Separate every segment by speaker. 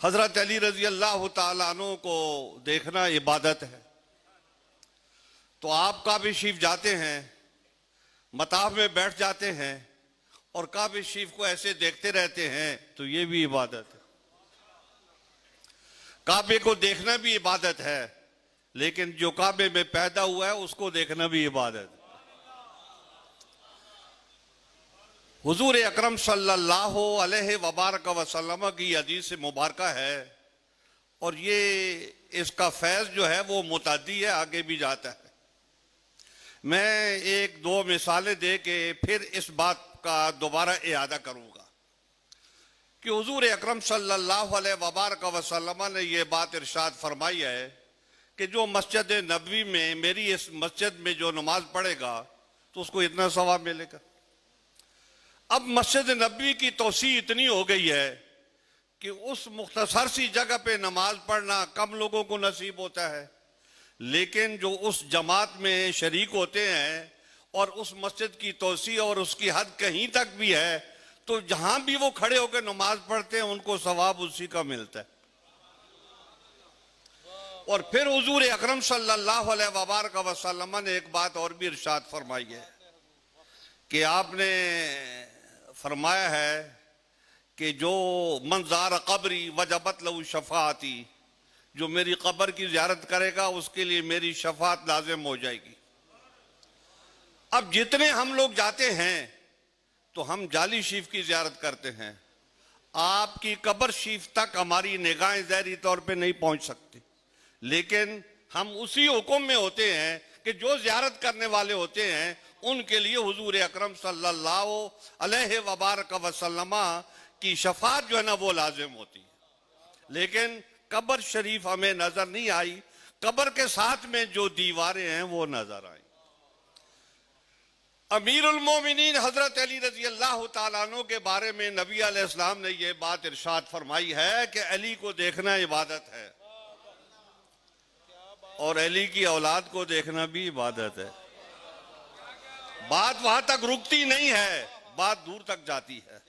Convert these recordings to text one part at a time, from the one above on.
Speaker 1: हजरत अली रजी अल्लाह तआला अन्हु को देखना इबादत है। तो आप काबे शरीफ जाते हैं, मताफ में बैठ जाते हैं और काबे शरीफ को ऐसे देखते रहते हैं, तो ये भी इबादत है। काबे को देखना भी इबादत है, लेकिन जो काबे में पैदा हुआ है उसको देखना भी इबादत है। हुजूर अकरम सल्लल्लाहु अलैहि वबारक वसल्लम की हदीस मुबारक है और ये इसका फैज़ जो है वो मुतादी है, आगे भी जाता है। मैं एक दो मिसालें दे के फिर इस बात का दोबारा इआदा करूंगा कि हुजूर अकरम सल्लल्लाहु अलैहि वबारक वसल्लम ने ये बात इरशाद फरमाई है कि जो मस्जिद नबवी में, मेरी इस मस्जिद में जो नमाज पढ़ेगा तो उसको इतना सवाब मिलेगा। अब मस्जिद नबवी की तोसी इतनी हो गई है कि उस मुख्तसर सी जगह पे नमाज पढ़ना कम लोगों को नसीब होता है, लेकिन जो उस जमात में शरीक होते हैं और उस मस्जिद की तोसी और उसकी हद कहीं तक भी है, तो जहां भी वो खड़े होकर नमाज पढ़ते हैं उनको सवाब उसी का मिलता है। और फिर हुजूर अकरम सल्लल्लाहु अलैहि वबारक वसल्लम ने एक बात और भी इरशाद फरमाई है कि आपने फरमाया है कि जो मंजार कब्री वजबत लहू शफाअती, जो मेरी कब्र की ज़ियारत करेगा उसके लिए मेरी शफाअत लाजिम हो जाएगी। अब जितने हम लोग जाते हैं तो हम जाली शरीफ की ज़ियारत करते हैं, आपकी कब्र शरीफ तक हमारी निगाहें ज़ाहिरी तौर पे नहीं पहुंच सकती, लेकिन हम उसी हुक्म में होते हैं कि जो ज़ियारत करने वाले होते हैं उनके लिए हुजूर अकरम सल्लल्लाहु अलैहि वबारक वसल्लम की शफाअत जो है ना वो लाजिम होती है। लेकिन कब्र शरीफ हमें नजर नहीं आई, कब्र के साथ में जो दीवारें हैं वो नजर आई। अमीरुल मोमिनीन हजरत अली रजी अल्लाह तआला अन्हु के बारे में नबी अलैहिस्सलाम ने यह बात इरशाद फरमाई है कि अली को देखना इबादत है और अली की औलाद को देखना भी इबादत है। बात वहां तक रुकती नहीं है, बात दूर तक जाती है।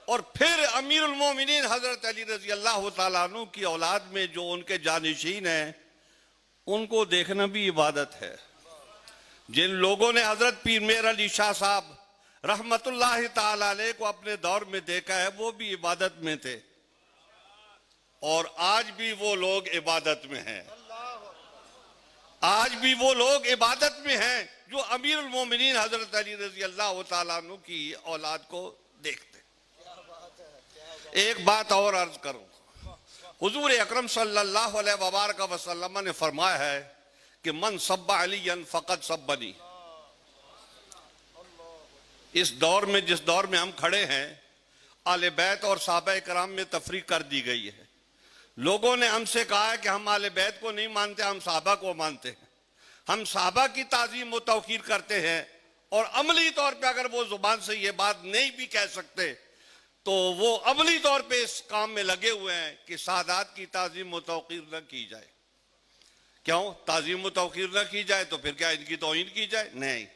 Speaker 1: और फिर अमीरुल मोमिनीन हजरत अली रजी अल्लाह तआला अन्हु की औलाद में जो उनके जानिशीन हैं उनको देखना भी इबादत है। जिन लोगों ने हजरत पीर मेर अली शाह साहब रहमतुल्लाहि ताला अलैह को अपने दौर में देखा है वो भी इबादत में थे और आज भी वो लोग इबादत में हैं। आज भी वो लोग इबादत में हैं जो अमीरुल मोमिनीन हजरत अली रजी अल्लाह तआला अन्हु की औलाद को देखते। एक बात और अर्ज करूं, हुजूर अकरम सल्लल्लाहु अलैहि वबारक वसल्लम ने फरमाया है कि मन सब्बा अलीयन फकत सब्बनी। इस दौर में, जिस दौर में हम खड़े हैं, आले बैत और साहबा कराम में तफरीक कर दी गई है। लोगों ने हमसे कहा है कि हम आले बैत को नहीं मानते, हम साहबा को मानते हैं। हम साहबा की ताज़ीम व तौकीर करते हैं और अमली तौर पे अगर वो जुबान से ये बात नहीं भी कह सकते तो वो अमली तौर पे इस काम में लगे हुए हैं कि सादात की ताज़ीम व तौकीर न की जाए। क्यों ताज़ीम व तौकीर न की जाए? तो फिर क्या इनकी तौहीन की जाए? नहीं।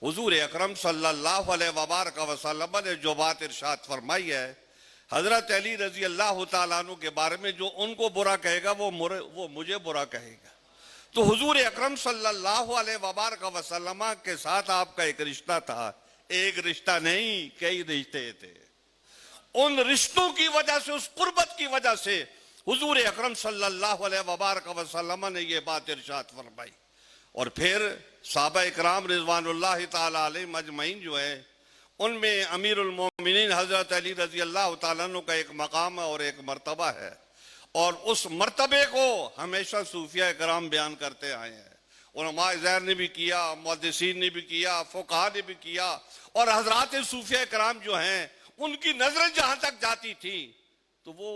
Speaker 1: हुजूर अकरम सल्लल्लाहु अलैहि वबारक वसल्लम ने जो बात इरशाद फरमाई है हजरत अली रजी अल्लाह तआला अन्हु के बारे में, जो उनको बुरा कहेगा वो मुझे बुरा कहेगा। तो हुजूर अकरम सल्लल्लाहु अलैहि वबारक वसल्लम के साथ आपका एक रिश्ता था, एक रिश्ता नहीं कई रिश्ते थे। उन रिश्तों की वजह से, उस कुर्बत की वजह से हुजूर अकरम सल्लल्लाहु अलैहि वबारक वसल्लम ने यह बात इरशाद फरमाई। और फिर साहबा इकराम रिज़वानुल्लाहि ताला अलैहिम अजमईन जो है उनमें अमीरुल मोमिनीन हजरत अली रजी अल्लाह तआला अन्हु का एक मकाम और एक मर्तबा है और उस मर्तबे को हमेशा सूफिया कराम बयान करते आए हैं। उलमा ज़हर ने भी किया, मुहद्दिसीन ने भी किया, फुक़हा ने भी किया और हजरात सूफिया कराम जो हैं उनकी नजरें जहां तक जाती थी तो वो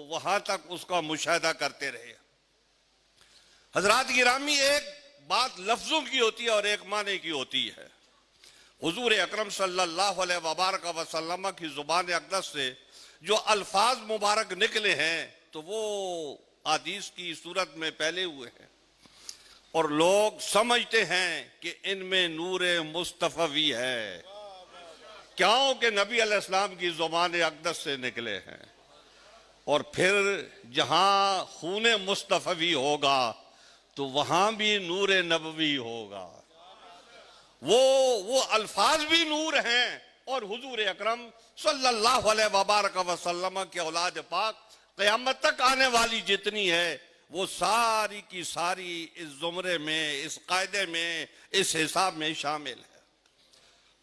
Speaker 1: वहां तक उसका मुशाहदा करते रहे। हजरात गिरामी, एक बात लफ्जों की होती है और एक माने की होती है। हुजूर अकरम सल्लल्लाहु अलैहि वबारक वसल्लम की जुबान अक़दस से जो अल्फाज मुबारक निकले हैं तो वो हदीस की सूरत में फैले हुए हैं और लोग समझते हैं कि इनमें नूर मुस्तफ़वी है। क्यों कि नबी अलैहिस्सलाम की ज़ुबान अक़दस से निकले हैं। और फिर जहां खून मुस्तफवी होगा तो वहां भी नूर नबवी होगा। वो अल्फाज भी नूर हैं और हुजूर अकरम सल्लल्लाहु अलैहि वबारक वसल्लम के औलाद पाक क़यामत तक आने वाली जितनी है वो सारी की सारी इस जुमरे में, इस कायदे में, इस हिसाब में शामिल है।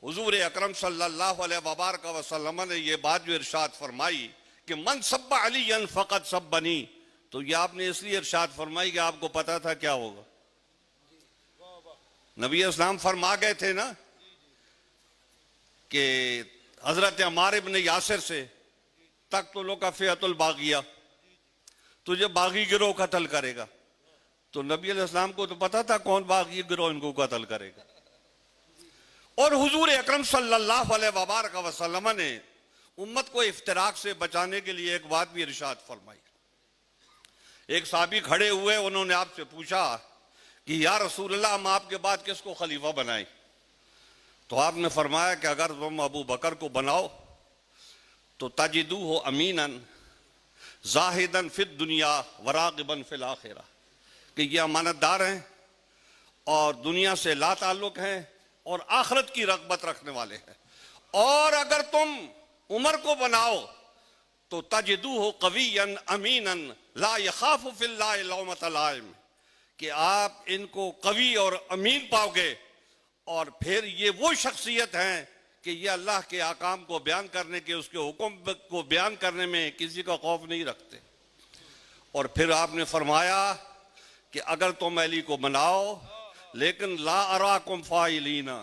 Speaker 1: हुजूर अकरम सल्लल्लाहु अलैहि वबारक वसल्लम ने ये बात जो इरशाद फरमाई कि मन सब्बा अलीयन फ़क़त सब्बनी, तो ये आपने इसलिए इरशाद फरमाई कि आपको पता था क्या होगा। नबी इस्लाम फरमा गए थे ना कि हजरत अम्मार इब्न यासिर से तक़्तुलु का फ़ियतुल बागिया, तुझे बागी गिरोह कत्ल करेगा। तो नबी इस्लाम को तो पता था कौन बागी गिरोह इनको कत्ल करेगा। और हुजूर अकरम सल्लल्लाहु अलैहि वबारक वसल्लम ने उम्मत को इफ्तिराक से बचाने के लिए एक बात भी इरशाद फरमाई। एक साहबी खड़े हुए, उन्होंने आपसे पूछा कि या रसूलल्लाह, हम आपके बाद किसको खलीफा बनाएं? तो आपने फरमाया कि अगर तुम अबू बकर को बनाओ तो तजिदू हो अमीनन जाहिदन फिद दुनिया वरागिबन फिल आखिरा, कि ये अमानतदार हैं और दुनिया से ला ताल्लुक हैं और आखिरत की रग़बत रखने वाले हैं। और अगर तुम उमर को बनाओ तो तजिदू हो कवियन अमीनन ला यखाफु फिल्लाहि लौमत लाइम, कि आप इनको कवी और अमीन पाओगे। और फिर ये वो शख्सियत हैं कि ये अल्लाह के आकाम को बयान करने के, उसके हुक्म को बयान करने में किसी का खौफ नहीं रखते। और फिर आपने फरमाया कि अगर तुम अली को बनाओ लेकिन ला अराकुम फाइलीना,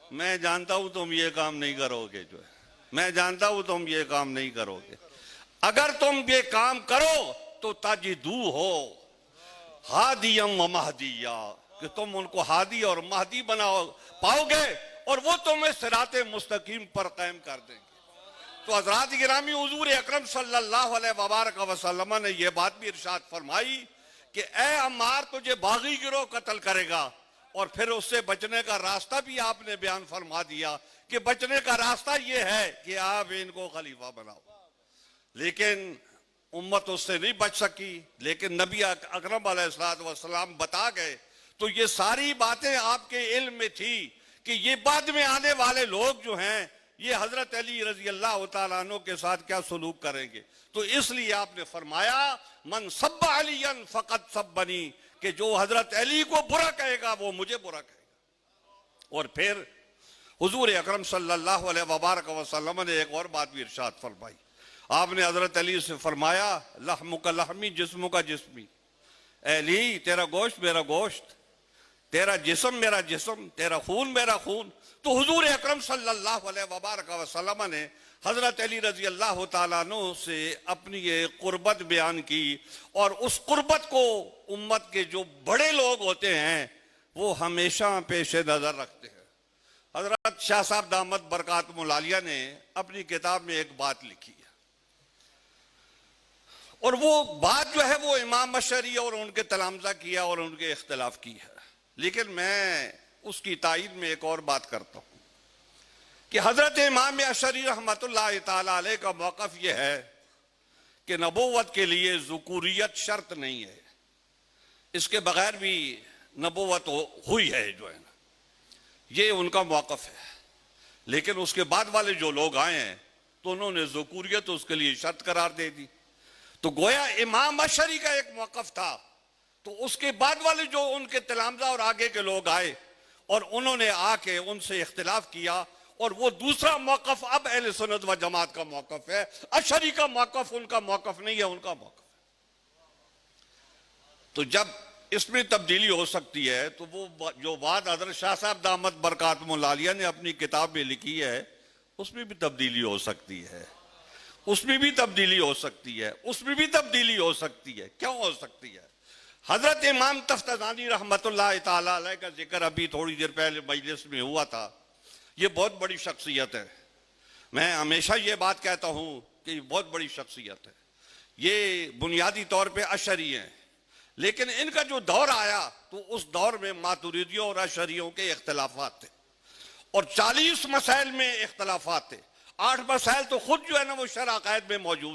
Speaker 1: मैं जानता हूं तुम ये काम नहीं करोगे, जो है मैं जानता हूं तुम ये काम नहीं करोगे। अगर तुम ये काम करो तो ताजिदू हो हादियम व महदिया, कि तुम उनको हादी और महदी बनाओ पाओगे और वो तुम्हें सिराते मुस्तकीम पर कायम कर देंगे। तो हज़रात गिरामी, हुजूर अकरम सल्लल्लाहु अलैहि वबारक वसल्लम ने यह बात भी इरशाद फरमाई कि ए अम्मार, तुझे बागी गिरोह कत्ल करेगा। और फिर उससे बचने का रास्ता भी आपने बयान फरमा दिया कि बचने का रास्ता यह है कि आप इनको खलीफा बनाओ। लेकिन उम्मत उससे नहीं बच सकी, लेकिन नबी अकरम अलैहिस्सलातु वस्सलाम बता गए। तो ये सारी बातें आपके इल्म में थी कि ये बाद में आने वाले लोग जो हैं ये हजरत अली रजी अल्लाह तआला अन्हु के साथ क्या सलूक करेंगे। तो इसलिए आपने फरमाया मन सब्बा अलीयन फ़क़त सब्बनी, कि जो हजरत अली को बुरा कहेगा वो मुझे बुरा कहेगा। और फिर हुजूर अकरम सल्लल्लाहु अलैहि वबारक वसल्लम ने एक और बात भी इरशाद फरमाई। आपने हजरत अली से फरमाया लहमुका लहमी जिस्मुका जिस्मी, अली तेरा गोश्त मेरा गोश्त, तेरा जिस्म मेरा जिस्म, तेरा खून मेरा खून। तो हुजूर अकरम सल्लल्लाहु अलैहि वबारक वसल्लम ने हजरत अली रजी अल्लाह तआला अन्हु से अपनी ये कुर्बत बयान की। और उस कुर्बत को उम्मत के जो बड़े लोग होते हैं वो हमेशा पेश नजर रखते हैं। हजरत शाह साहब दामद बरकातुहुल आलिया ने अपनी किताब में एक बात लिखी है, और वो बात जो है वो इमाम अशरी और उनके तलामजा किया और उनके इख्तिलाफ की है। लेकिन मैं उसकी तायीद में एक और बात करता हूं कि हजरत इमाम अशरी रहमतुल्लाह तआला अलैह का मौक़िफ़ यह है कि नबूवत के लिए ज़ुकूरियत शर्त नहीं है, इसके बगैर भी नबूवत हुई है, जो है ना, ये उनका मौक़िफ़ है। लेकिन उसके बाद वाले जो लोग आए हैं तो उन्होंने ज़ुकूरियत उसके लिए शर्त करार दे दी। तो गोया इमाम अशरी का एक मौक़िफ़ था, तो उसके बाद वाले जो उनके तलामजा और आगे के लोग आए और उन्होंने आके उनसे इख्तिलाफ किया, और वो दूसरा मौक़िफ़ अब अहले सुन्नत व जमात का मौक़िफ़ है। अशरी का मौक़िफ़ उनका मौक़िफ़ नहीं है, उनका मौक़िफ़। तो जब इसमें तब्दीली हो सकती है तो वो जो बात हज़रत शाह साहब दामद बरकातुहुल आलिया ने अपनी किताब में लिखी है उसमें भी तब्दीली हो सकती है, उसमें भी तब्दीली हो सकती है, उसमें भी तब्दीली हो सकती है। क्यों हो सकती है? हजरत इमाम तफ्ताज़ानी रहमतुल्लाह तआला अलैह का जिक्र अभी थोड़ी देर पहले मजलिस में हुआ था। ये बहुत बड़ी शख्सियत है, मैं हमेशा ये बात कहता हूँ कि बहुत बड़ी शख्सियत है। ये बुनियादी तौर पे अशरी हैं, लेकिन इनका जो दौर आया तो उस दौर में मातुरीदियों और अशरियों के इख्तिलाफात थे और 40 मसाइल में इख्तिलाफात थे। 8 मसाइल तो खुद जो है ना वो शरअ अक़ायद में मौजूद